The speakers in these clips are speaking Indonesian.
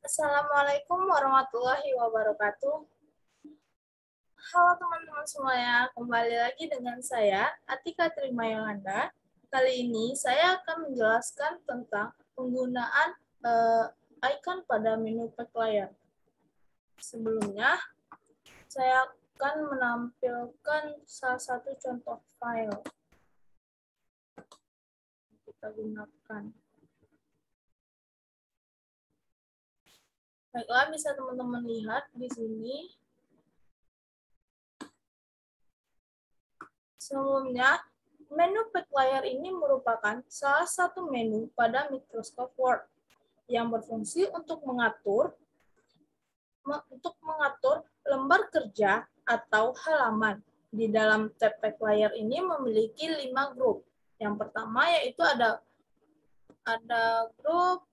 Assalamualaikum warahmatullahi wabarakatuh. Halo teman-teman semuanya, kembali lagi dengan saya, Atika Trima Yolanda. Kali ini saya akan menjelaskan tentang penggunaan icon pada menu pack layar. Sebelumnya, saya akan menampilkan salah satu contoh file yang kita gunakan. Baiklah, bisa teman-teman lihat di sini. Sebelumnya, menu pack layar ini merupakan salah satu menu pada Microsoft Word yang berfungsi untuk mengatur lembar kerja atau halaman. Di dalam tab pack layar ini memiliki 5 grup. Yang pertama yaitu ada grup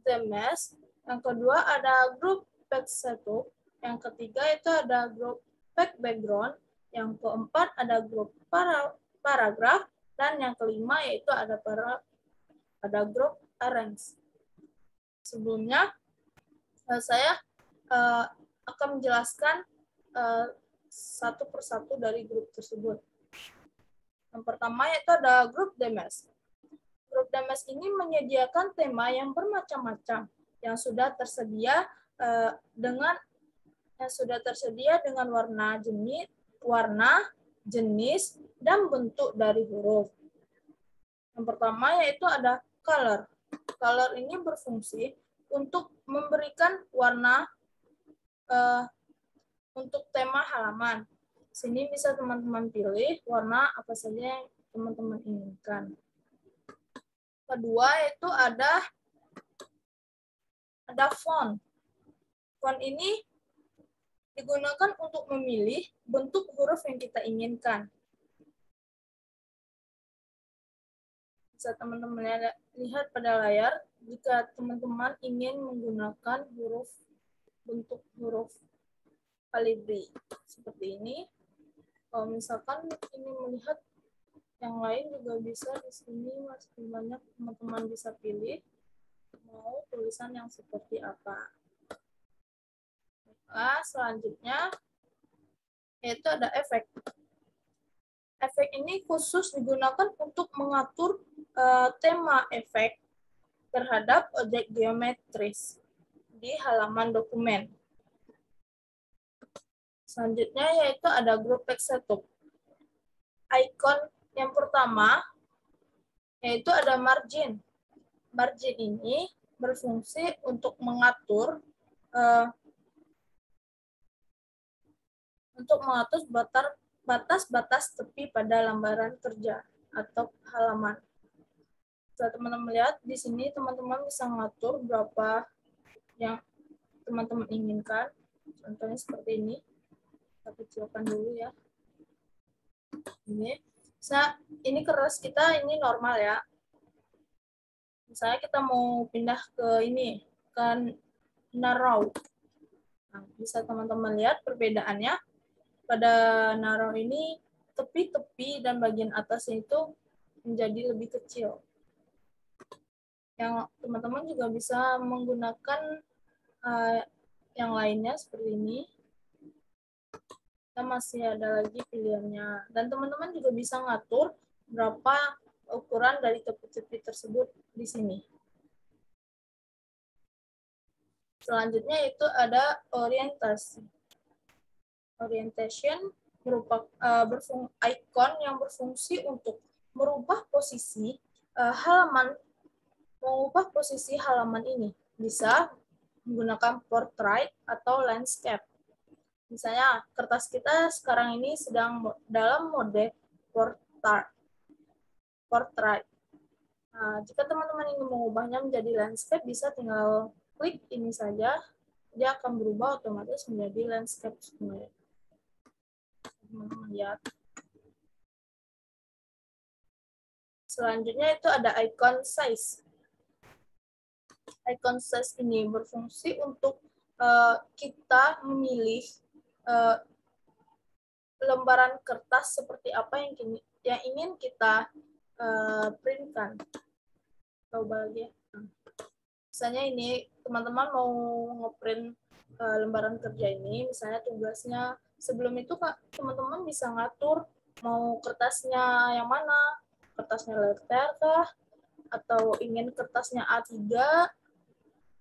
themes, yang kedua ada grup pack setup, yang ketiga itu ada grup pack background, yang keempat ada grup paragraf, dan yang kelima yaitu ada grup arrange. Sebelumnya saya akan menjelaskan satu persatu dari grup tersebut. Yang pertama yaitu ada grup themes. Grup themes ini menyediakan tema yang bermacam-macam yang sudah tersedia dengan warna, jenis, dan bentuk dari huruf. Yang pertama yaitu ada color. Color ini berfungsi untuk memberikan warna untuk tema halaman. Sini bisa teman-teman pilih warna apa saja yang teman-teman inginkan. Kedua yaitu ada font. Font ini digunakan untuk memilih bentuk huruf yang kita inginkan. Bisa teman-teman lihat pada layar, jika teman-teman ingin menggunakan bentuk huruf Calibri seperti ini. Kalau misalkan ingin melihat yang lain juga bisa, di sini masih banyak teman-teman bisa pilih mau tulisan yang seperti apa. Nah, selanjutnya yaitu ada efek. Efek ini khusus digunakan untuk mengatur tema efek terhadap objek geometris di halaman dokumen. Selanjutnya yaitu ada grup pack setup. Icon yang pertama yaitu ada margin. Margin ini berfungsi untuk mengatur batas-batas tepi pada lembaran kerja atau halaman. Setelah teman-teman lihat di sini, teman-teman bisa mengatur berapa yang teman-teman inginkan. Contohnya seperti ini. Kita kecilkan dulu ya. Ini keras kita, ini normal ya. Misalnya kita mau pindah ke ini, ke narrow. Nah, bisa teman-teman lihat perbedaannya. Pada narrow ini, tepi-tepi dan bagian atasnya itu menjadi lebih kecil. Yang teman-teman juga bisa menggunakan yang lainnya seperti ini. Kita masih ada lagi pilihannya. Dan teman-teman juga bisa ngatur berapa ukuran dari tepi-tepi tersebut di sini. Selanjutnya itu ada orientasi. Orientation berupa icon yang berfungsi untuk merubah posisi halaman ini. Bisa menggunakan portrait atau landscape. Misalnya kertas kita sekarang ini sedang dalam mode portrait. Nah, jika teman-teman ingin mengubahnya menjadi landscape, bisa tinggal klik ini saja, dia akan berubah otomatis menjadi landscape semuanya. Teman-teman lihat. Selanjutnya itu ada icon size. Icon size ini berfungsi untuk kita memilih lembaran kertas seperti apa yang ingin kita printkan. Coba lagi. misalnya ini teman-teman mau ngeprint lembaran kerja ini, misalnya tugasnya sebelum itu Kak, teman-teman bisa ngatur mau kertasnya yang mana, kertasnya letter kah, atau ingin kertasnya A3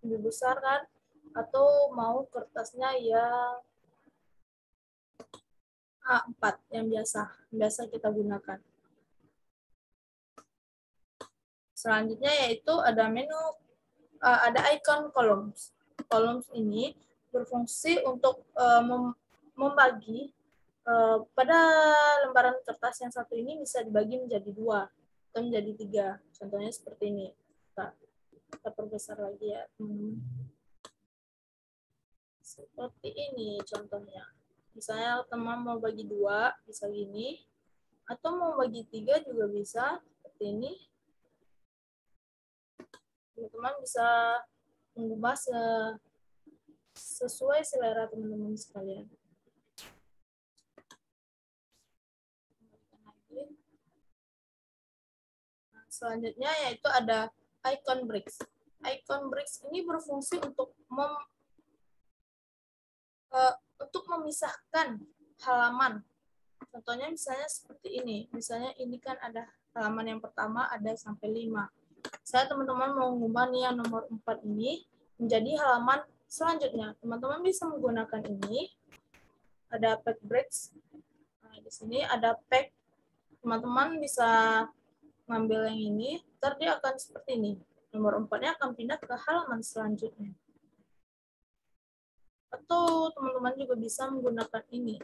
lebih besar kan, atau mau kertasnya yang A4 yang biasa kita gunakan. Selanjutnya yaitu ada menu, ada icon columns. Columns ini berfungsi untuk membagi pada lembaran kertas yang satu ini bisa dibagi menjadi 2 atau menjadi 3. Contohnya seperti ini. Kita perbesar lagi ya, teman-teman. Seperti ini contohnya. Misalnya teman mau bagi 2, bisa gini. Atau mau bagi 3 juga bisa, seperti ini. Teman-teman bisa mengubah sesuai selera teman-teman sekalian. Nah, selanjutnya yaitu ada icon bricks. Icon bricks ini berfungsi untuk memisahkan halaman. Contohnya misalnya seperti ini. Misalnya ini kan ada halaman yang pertama ada sampai 5. Saya teman-teman mau mengubah nih yang nomor 4 ini menjadi halaman selanjutnya. Teman-teman bisa menggunakan ini. Ada pack breaks. Nah, di sini ada pack. Teman-teman bisa ngambil yang ini, ntar dia akan seperti ini. Nomor 4-nya akan pindah ke halaman selanjutnya. Atau teman-teman juga bisa menggunakan ini.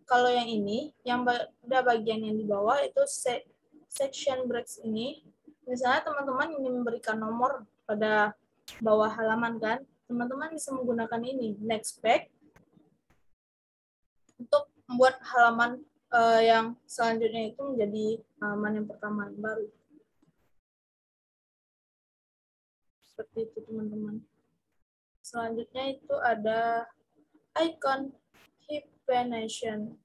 Kalau yang ini, yang ada bagian yang di bawah itu section breaks ini. Misalnya teman-teman ingin memberikan nomor pada bawah halaman kan, teman-teman bisa menggunakan ini, next pack, untuk membuat halaman yang selanjutnya itu menjadi halaman yang pertama yang baru. Seperti itu teman-teman. Selanjutnya itu ada icon hibernation.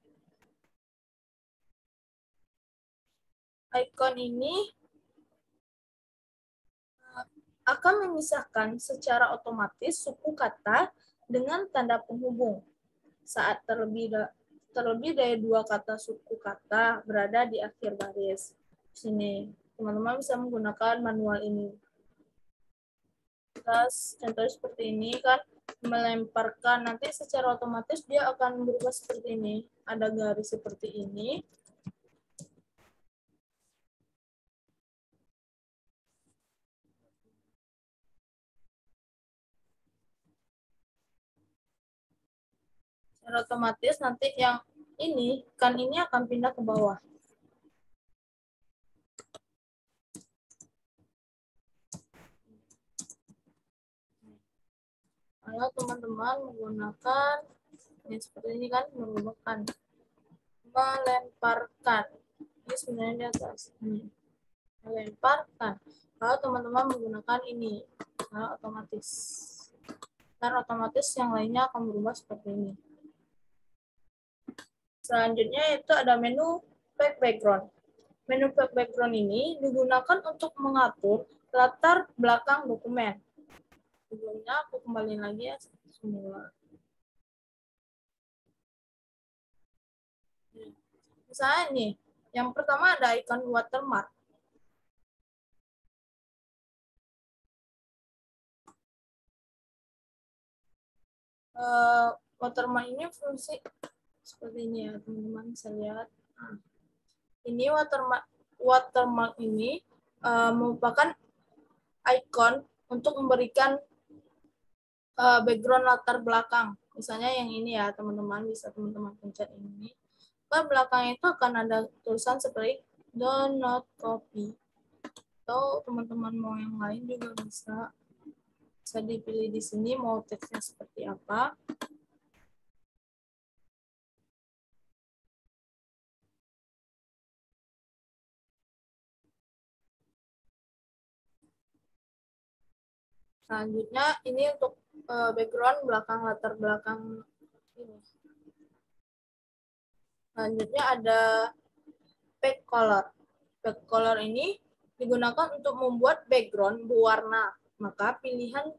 Icon ini akan memisahkan secara otomatis suku kata dengan tanda penghubung saat terlebih dari 2 kata suku kata berada di akhir baris. Sini, teman-teman bisa menggunakan manual ini. Terus, contoh seperti ini kan, melemparkan, nanti secara otomatis dia akan berubah seperti ini. Ada garis seperti ini. Secara otomatis nanti yang ini akan pindah ke bawah. Kalau teman-teman menggunakan ini seperti ini kan, melemparkan. Ini sebenarnya di atas. Melemparkan. Kalau teman-teman menggunakan ini, nah, otomatis. Dan otomatis yang lainnya akan berubah seperti ini. Selanjutnya itu ada menu pack background. Menu pack background ini digunakan untuk mengatur latar belakang dokumen. Sebelumnya aku kembali lagi ya semula. Misalnya nih, yang pertama ada icon watermark. Watermark ini fungsi seperti ini ya teman-teman, bisa lihat. Nah, ini watermark ini merupakan icon untuk memberikan background latar belakang. Misalnya yang ini ya teman-teman, bisa teman-teman pencet ini. Ke belakangnya itu akan ada tulisan seperti do not copy. Atau teman-teman mau yang lain juga bisa dipilih di sini mau teksnya seperti apa. Selanjutnya ini untuk background belakang, latar belakang ini. Selanjutnya ada back color. Back color ini digunakan untuk membuat background berwarna Maka pilihan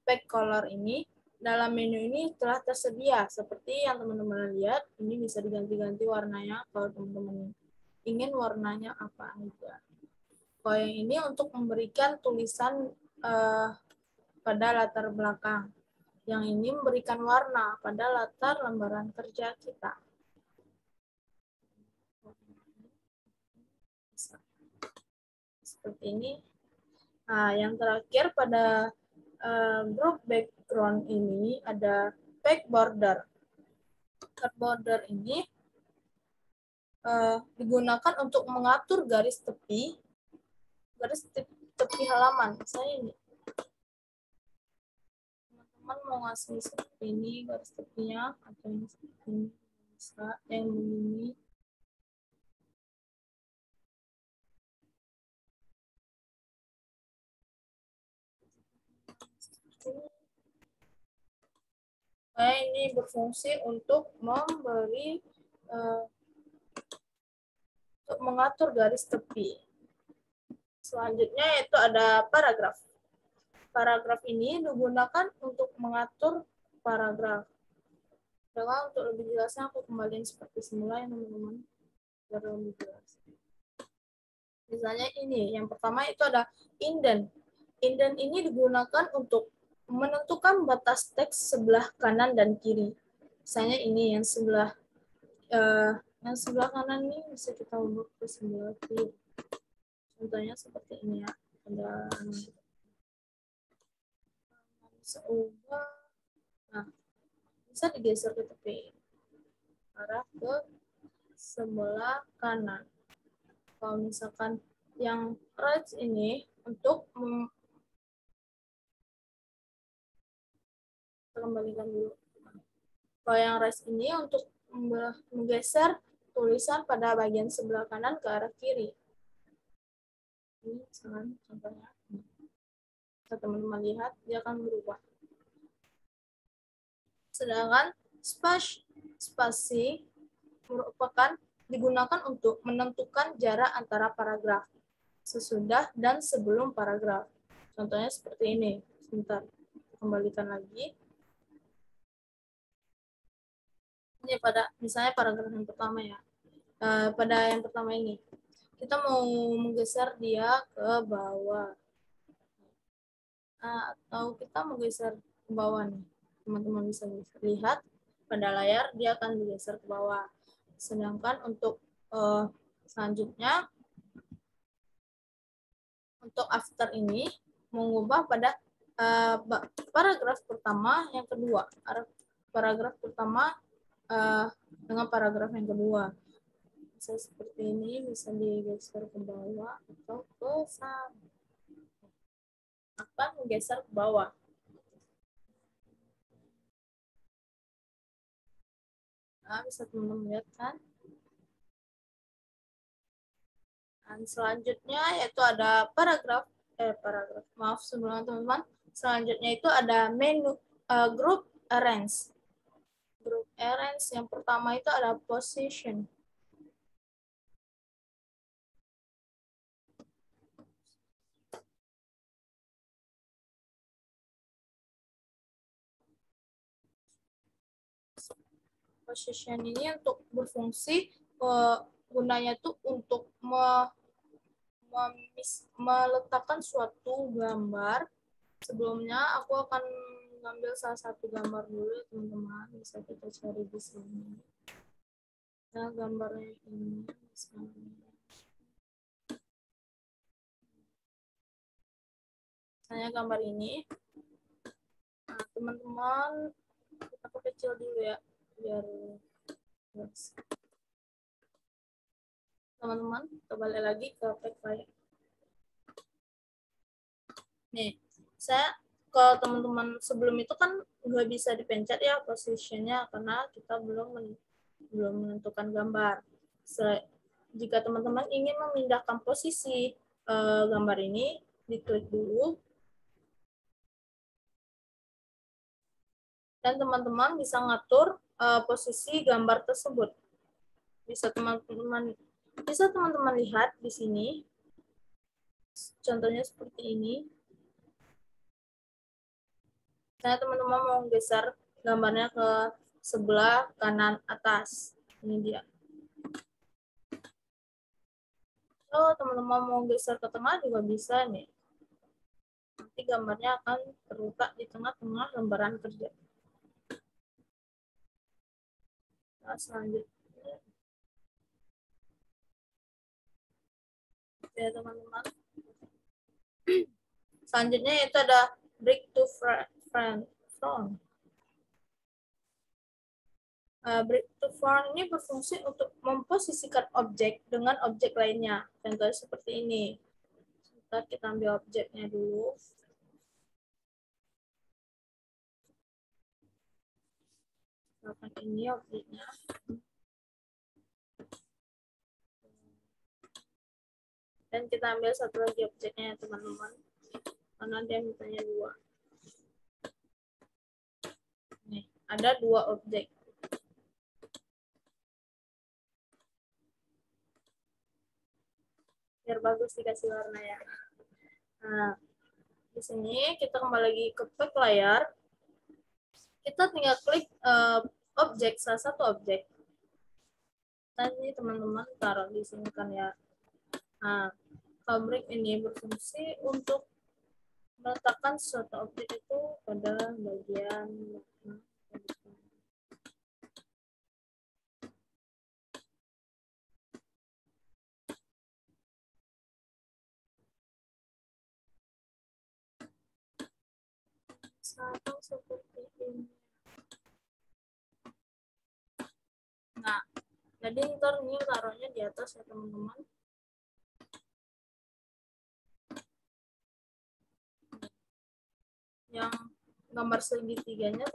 back color ini dalam menu ini telah tersedia. Seperti yang teman-teman lihat, ini bisa diganti-ganti warnanya kalau teman-teman ingin warnanya apa aja. Kalau yang ini untuk memberikan tulisan pada latar belakang. Yang ini memberikan warna pada latar lembaran kerja kita. Seperti ini. Nah, yang terakhir pada grup background ini ada back border. Back border ini digunakan untuk mengatur garis tepi halaman. Misalnya ini. Teman-teman mau ngasih seperti ini garis tepinya atau yang seperti ini bisa yang begini. Nah, ini berfungsi untuk memberi untuk mengatur garis tepi. Selanjutnya yaitu ada paragraf. Paragraf ini digunakan untuk mengatur paragraf. Jadi untuk lebih jelasnya aku kembaliin seperti semula ya teman-teman. Biar lebih jelas. Misalnya ini, yang pertama itu ada indent. Indent ini digunakan untuk menentukan batas teks sebelah kanan dan kiri. Misalnya ini yang sebelah kanan ini bisa kita ubah ke sebelah kiri. Contohnya seperti ini ya. Ada bisa ubah. Nah, bisa digeser ke tepi. Arah ke sebelah kanan. Kalau misalkan yang right ini untuk kembalikan dulu. Kalau yang right ini untuk menggeser tulisan pada bagian sebelah kanan ke arah kiri. Ini misalkan contohnya. Kalau teman-teman lihat, dia akan berubah. Sedangkan spasi merupakan digunakan untuk menentukan jarak antara paragraf sesudah dan sebelum paragraf. Contohnya seperti ini. Sebentar, kembalikan lagi. Ini pada misalnya paragraf yang pertama ya. Pada yang pertama ini, kita mau menggeser dia ke bawah. Atau kita menggeser ke bawah nih. Teman-teman bisa lihat pada layar dia akan digeser ke bawah. Sedangkan untuk selanjutnya untuk after ini mengubah pada paragraf pertama yang kedua. Paragraf pertama dengan paragraf yang kedua. Bisa seperti ini, bisa digeser ke bawah atau ke sana. Akan menggeser ke bawah. Nah, bisa teman-teman lihat kan? Dan selanjutnya yaitu ada paragraf. Maaf sebelumnya teman-teman. Selanjutnya itu ada menu group arrange. Group arrange yang pertama itu ada position. Position ini untuk berfungsi gunanya tuh untuk meletakkan suatu gambar. Sebelumnya aku akan mengambil salah satu gambar dulu teman-teman, bisa kita cari di sini. Nah, gambarnya ini misalnya gambar ini. Nah, teman-teman kita perkecil dulu ya biar teman-teman kita balik lagi ke backlight. Nih, saya kalau teman-teman sebelum itu kan nggak bisa dipencet ya posisinya karena kita belum menentukan gambar. Jika teman-teman ingin memindahkan posisi gambar ini, diklik dulu. Dan teman-teman bisa ngatur posisi gambar tersebut. Bisa teman-teman lihat di sini. Contohnya seperti ini. Saya teman-teman mau geser gambarnya ke sebelah kanan atas. Ini dia. Kalau teman-teman mau geser ke tengah juga bisa nih. Nanti gambarnya akan terletak di tengah-tengah lembaran kerja. Nah, selanjutnya, ya teman-teman. Selanjutnya itu ada break to front. Break to front ini berfungsi untuk memposisikan objek dengan objek lainnya. Contohnya seperti ini. Sebentar, kita ambil objeknya dulu. Misalkan ini objeknya. Dan kita ambil satu lagi objeknya ya teman-teman. Karena dia mintanya 2. Nih, ada 2 objek. Biar bagus dikasih warna ya. Nah, di sini kita kembali lagi ke pack layar. Kita tinggal klik objek, salah satu objek. Tadi teman-teman taruh di sini kan ya. Nah, fabric ini berfungsi untuk meletakkan suatu objek itu pada bagian sama seperti ini. Nah, jadi ntar ini taruhnya di atas ya teman-teman. Yang gambar segitiganya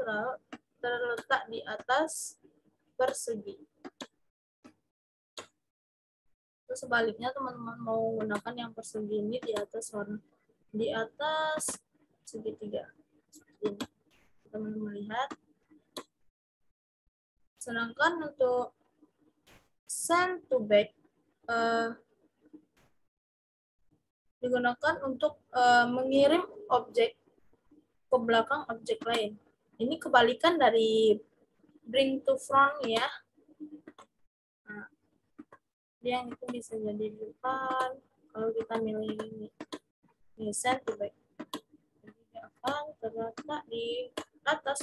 terletak di atas persegi. Terus sebaliknya teman-teman mau menggunakan yang persegi ini di atas segitiga. Seperti ini. Teman-teman lihat. Sedangkan untuk send to back digunakan untuk mengirim objek ke belakang objek lain. Ini kebalikan dari bring to front ya. Nah, dia yang itu bisa jadi depan. Kalau kita milih ini send to back, jadi dia akan terletak di atas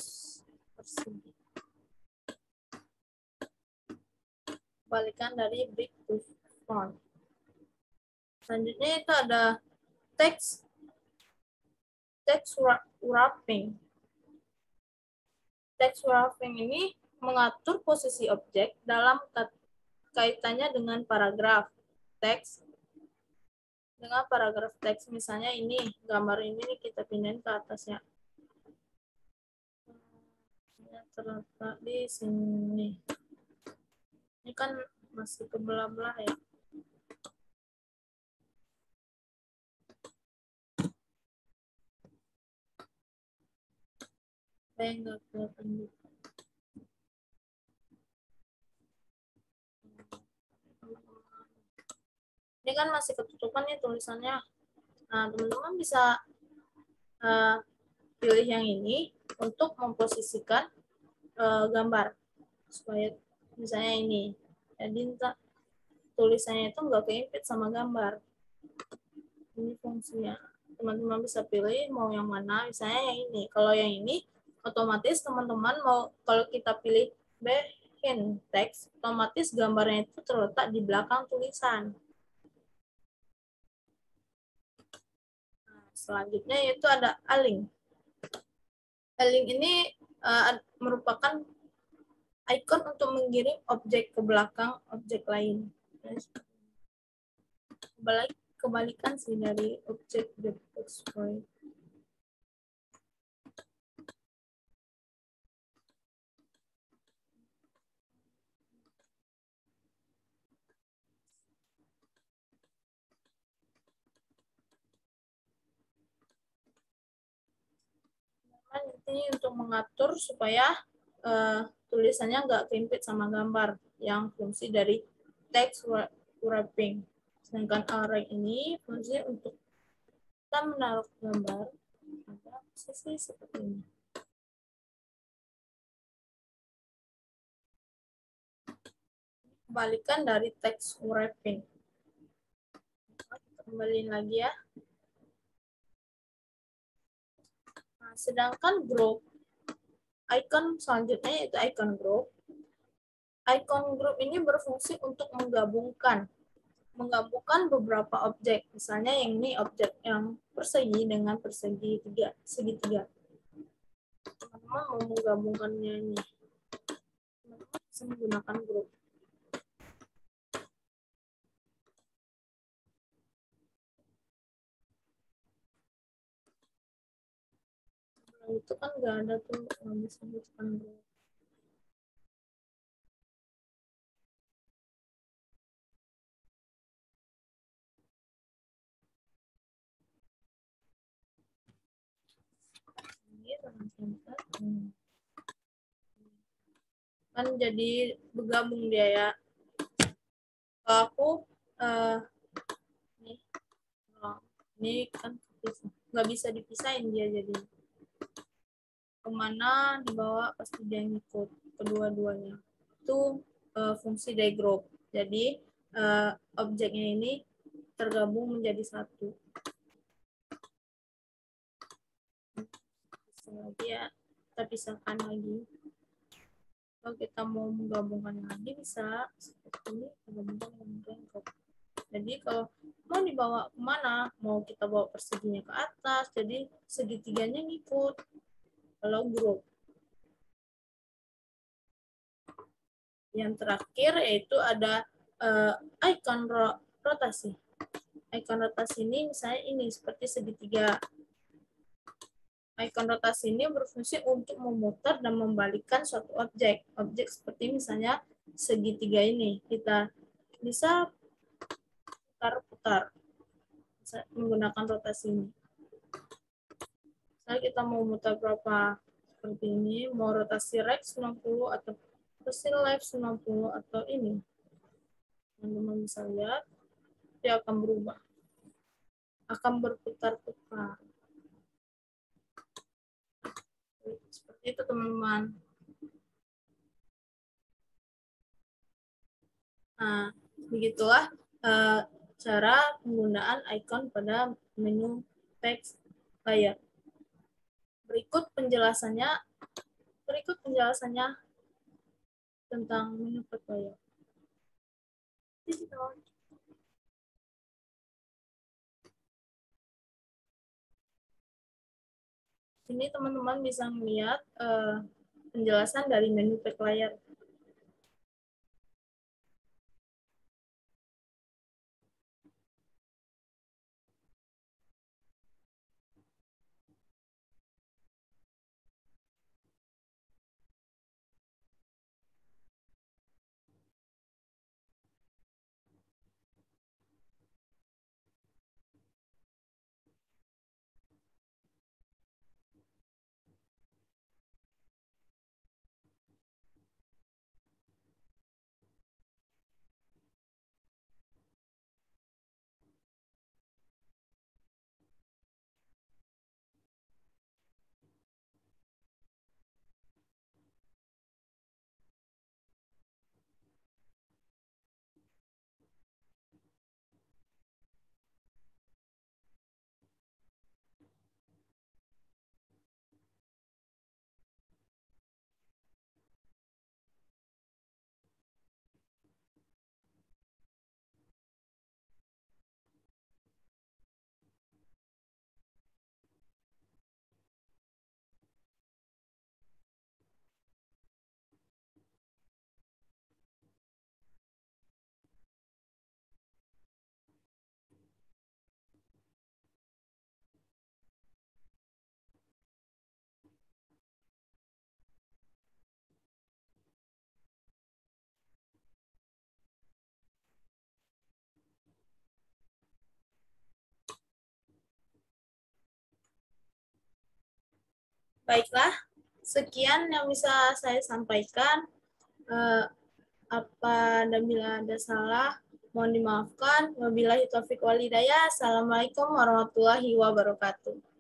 persegi. Kebalikan dari bring to front. Selanjutnya itu ada text wrapping. Text wrapping ini mengatur posisi objek dalam kaitannya dengan paragraf teks. Dengan paragraf teks, misalnya ini, gambar ini kita pindahin ke atasnya. Ini terletak di sini. Ini kan masih kebelah-belah ya. Saya nggak kelihatan gitu. Ini kan masih ketutupan ya tulisannya. Nah, teman-teman bisa pilih yang ini untuk memposisikan gambar. Supaya misalnya ini. Jadi tulisannya itu nggak keimpit sama gambar. Ini fungsinya. Teman-teman bisa pilih mau yang mana. Misalnya yang ini. Kalau yang ini, otomatis teman-teman mau, kalau kita pilih behind text, otomatis gambarnya itu terletak di belakang tulisan. Nah, selanjutnya yaitu ada a-link. A-link ini merupakan icon untuk mengirim objek ke belakang objek lain. Kebalikan sih dari objek exploit. Ini untuk mengatur supaya tulisannya nggak keimpit sama gambar, yang fungsi dari text wrapping. Sedangkan array ini fungsi untuk kita menaruh gambar pada posisi seperti ini. kembalikan dari text wrapping. Kembaliin lagi ya. Nah, sedangkan group, icon selanjutnya yaitu icon group. Icon group ini berfungsi untuk menggabungkan beberapa objek. Misalnya yang ini objek yang persegi dengan segitiga. Teman-teman mau menggabungkannya ini, teman-teman bisa menggunakan grup. Nah, itu kan nggak ada tuh yang disebutkan grup. Kan jadi bergabung dia ya. Kalau aku ini kan nggak bisa dipisahin dia, jadi kemana dibawa pasti dia ngikut kedua-duanya. Itu fungsi dari group. Jadi objeknya ini tergabung menjadi satu. Lagi ya, kita pisahkan lagi. Kalau kita mau menggabungkan lagi bisa seperti ini, menggabungkan dengan group. Jadi kalau mau dibawa kemana, mau kita bawa perseginya ke atas, jadi segitiganya ngikut. Kalau grup. Yang terakhir yaitu ada icon rotasi. Icon rotasi ini misalnya ini seperti segitiga. Icon rotasi ini berfungsi untuk memutar dan membalikkan suatu objek. Objek seperti misalnya segitiga ini. Kita bisa putar-putar menggunakan rotasi ini. Misalnya kita mau mutar berapa seperti ini, mau rotasi right 90 atau rotasi left 90 atau ini. Teman-teman bisa lihat, dia akan berubah. Akan berputar-putar. Seperti itu teman-teman. Nah, begitulah cara penggunaan icon pada menu text layer. Berikut penjelasannya tentang menu text layer. Ini teman-teman bisa melihat penjelasan dari menu text layer. Baiklah, sekian yang bisa saya sampaikan. Apabila ada salah, mohon dimaafkan. Wabillahi taufiq wal hidayah. Assalamualaikum warahmatullahi wabarakatuh.